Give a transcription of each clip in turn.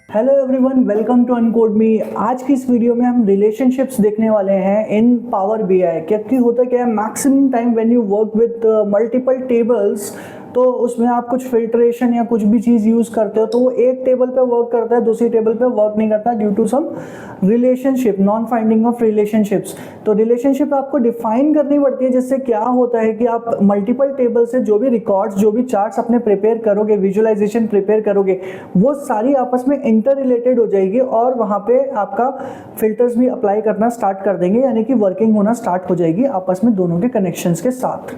Hello everyone, welcome to अनकोड मी। आज की इस वीडियो में हम रिलेशनशिप्स देखने वाले हैं इन पावर बीआई। क्योंकि होता क्या है, maximum time when you work with multiple tables, तो उसमें आप कुछ फिल्ट्रेशन या कुछ भी चीज़ यूज़ करते हो तो वो एक टेबल पे वर्क करता है, दूसरी टेबल पे वर्क नहीं करता due to some relationship, non finding of relationships. तो रिलेशनशिप आपको डिफाइन करनी पड़ती है, जिससे क्या होता है कि आप मल्टीपल टेबल से जो भी रिकॉर्ड्स, जो भी चार्ट्स अपने प्रिपेयर करोगे, विजुअलाइजेशन प्रिपेयर करोगे, वो सारी आपस में इंटर रिलेटेड हो जाएगी और वहाँ पे आपका फिल्टर्स भी अप्लाई करना स्टार्ट कर देंगे, यानी कि वर्किंग होना स्टार्ट हो जाएगी आपस में दोनों के कनेक्शंस के साथ।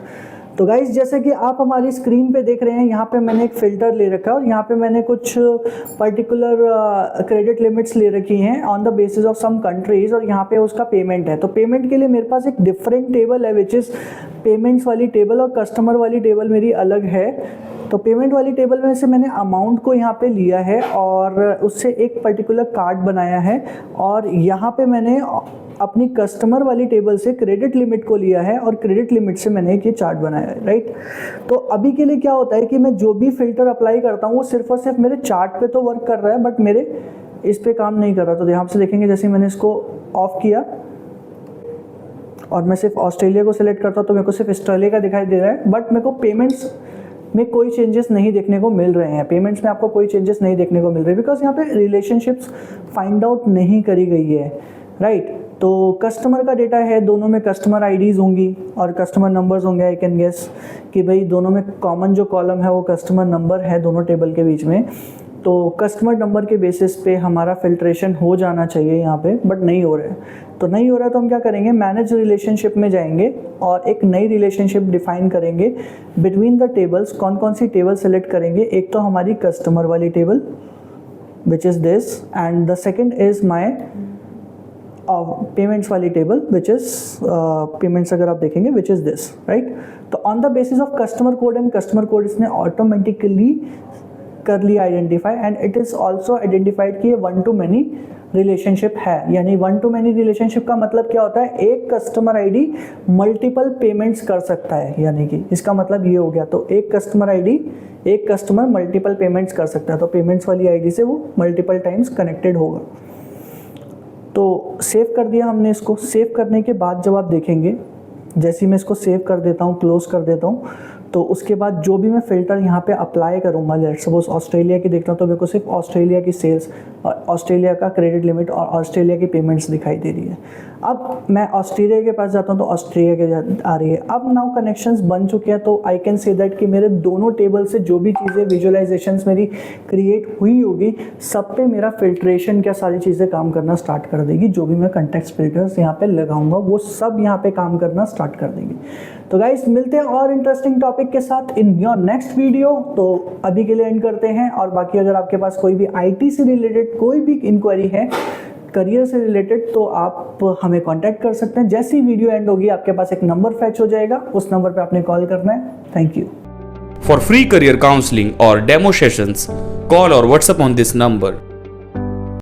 तो गाइस, जैसे कि आप हमारी स्क्रीन पे देख रहे हैं, यहाँ पे मैंने एक फ़िल्टर ले रखा है और यहाँ पे मैंने कुछ पर्टिकुलर क्रेडिट लिमिट्स ले रखी हैं on the basis of some countries, और यहाँ पे उसका पेमेंट है। तो पेमेंट के लिए मेरे पास एक डिफरेंट टेबल है, विच इज़ पेमेंट्स वाली टेबल, और कस्टमर वाली टेबल मेरी अलग है। तो पेमेंट वाली टेबल में से मैंने अमाउंट को यहाँ पे लिया है और उससे एक पर्टिकुलर कार्ड बनाया है, और यहाँ पे मैंने अपनी कस्टमर वाली टेबल से क्रेडिट लिमिट को लिया है और क्रेडिट लिमिट से मैंने एक ये चार्ट बनाया है, राइट। तो अभी के लिए क्या होता है कि मैं जो भी फिल्टर अप्लाई करता हूँ वो सिर्फ और सिर्फ मेरे चार्ट पे तो वर्क कर रहा है, बट मेरे इस पे काम नहीं कर रहा। तो यहाँ से देखेंगे, जैसे मैंने इसको ऑफ किया और मैं सिर्फ ऑस्ट्रेलिया को सिलेक्ट करता हूँ तो मेरे को सिर्फ ऑस्ट्रेलिया का दिखाई दे रहा है, बट मेरे को पेमेंट्स में कोई चेंजेस नहीं देखने को मिल रहे हैं। पेमेंट्स में आपको कोई चेंजेस नहीं देखने को मिल रहे, बिकॉज यहाँ पे रिलेशनशिप्स फाइंड आउट नहीं करी गई है, राइट। तो कस्टमर का डेटा है, दोनों में कस्टमर आईडीज़ होंगी और कस्टमर नंबर्स होंगे। आई कैन गेस कि भाई दोनों में कॉमन जो कॉलम है वो कस्टमर नंबर है दोनों टेबल के बीच में। तो कस्टमर नंबर के बेसिस पे हमारा फिल्ट्रेशन हो जाना चाहिए यहाँ पे, बट नहीं हो रहा है। तो नहीं हो रहा है तो हम क्या करेंगे, मैनेज रिलेशनशिप में जाएंगे और एक नई रिलेशनशिप डिफाइन करेंगे बिटवीन द टेबल्स। कौन कौन सी टेबल सेलेक्ट करेंगे, एक तो हमारी कस्टमर वाली table which is this, and the second is my payments वाली टेबल विच इज़ पेमेंट्स, अगर आप देखेंगे विच इज़ दिस, राइट। तो on the basis of customer code and customer code इसने ऑटोमेटिकली कर लिया identify, and it is also identified कि ये वन टू मैनी रिलेशनशिप है। यानी वन टू मैनी रिलेशनशिप का मतलब क्या होता है, एक कस्टमर आईडी मल्टीपल पेमेंट्स कर सकता है, यानी कि इसका मतलब ये हो गया। तो एक कस्टमर आईडी, एक कस्टमर मल्टीपल पेमेंट्स कर सकता है, तो पेमेंट्स वाली आईडी से वो मल्टीपल टाइम्स कनेक्टेड होगा। तो सेव कर दिया हमने इसको। सेव करने के बाद जब आप देखेंगे, जैसे ही मैं इसको सेव कर देता हूँ, क्लोज कर देता हूँ, तो उसके बाद जो भी मैं फ़िल्टर यहाँ पे अप्लाई करूँगा, लेट्स सपोज ऑस्ट्रेलिया की देखता हूँ तो मेरे को सिर्फ ऑस्ट्रेलिया की सेल्स और ऑस्ट्रेलिया का क्रेडिट लिमिट और ऑस्ट्रेलिया की पेमेंट्स दिखाई दे रही है। अब मैं ऑस्ट्रेलिया के पास जाता हूँ तो ऑस्ट्रेलिया के आ रही है। अब नाउ कनेक्शंस बन चुके हैं, तो आई कैन से दैट कि मेरे दोनों टेबल से जो भी चीज़ें विजुअलाइजेशंस मेरी क्रिएट हुई होगी, सब पे मेरा फिल्ट्रेशन क्या सारी चीज़ें काम करना स्टार्ट कर देगी। जो भी मैं कंटेक्स्ट फिल्टर्स यहाँ पे लगाऊंगा वो सब यहाँ पे काम करना स्टार्ट कर देंगे। तो गाइस, मिलते हैं और इंटरेस्टिंग टॉपिक के साथ इन योर नेक्स्ट वीडियो। तो अभी के लिए एंड करते हैं, और बाकी अगर आपके पास कोई भी आईटी से रिलेटेड कोई भी इंक्वायरी है, करियर से रिलेटेड, तो आप हमें कांटेक्ट कर सकते हैं। जैसी वीडियो एंड होगी आपके पास एक नंबर फैच हो जाएगा, उस नंबर पे आपने कॉल करना है। Thank you. For free career counseling or demo sessions, call or WhatsApp on this number.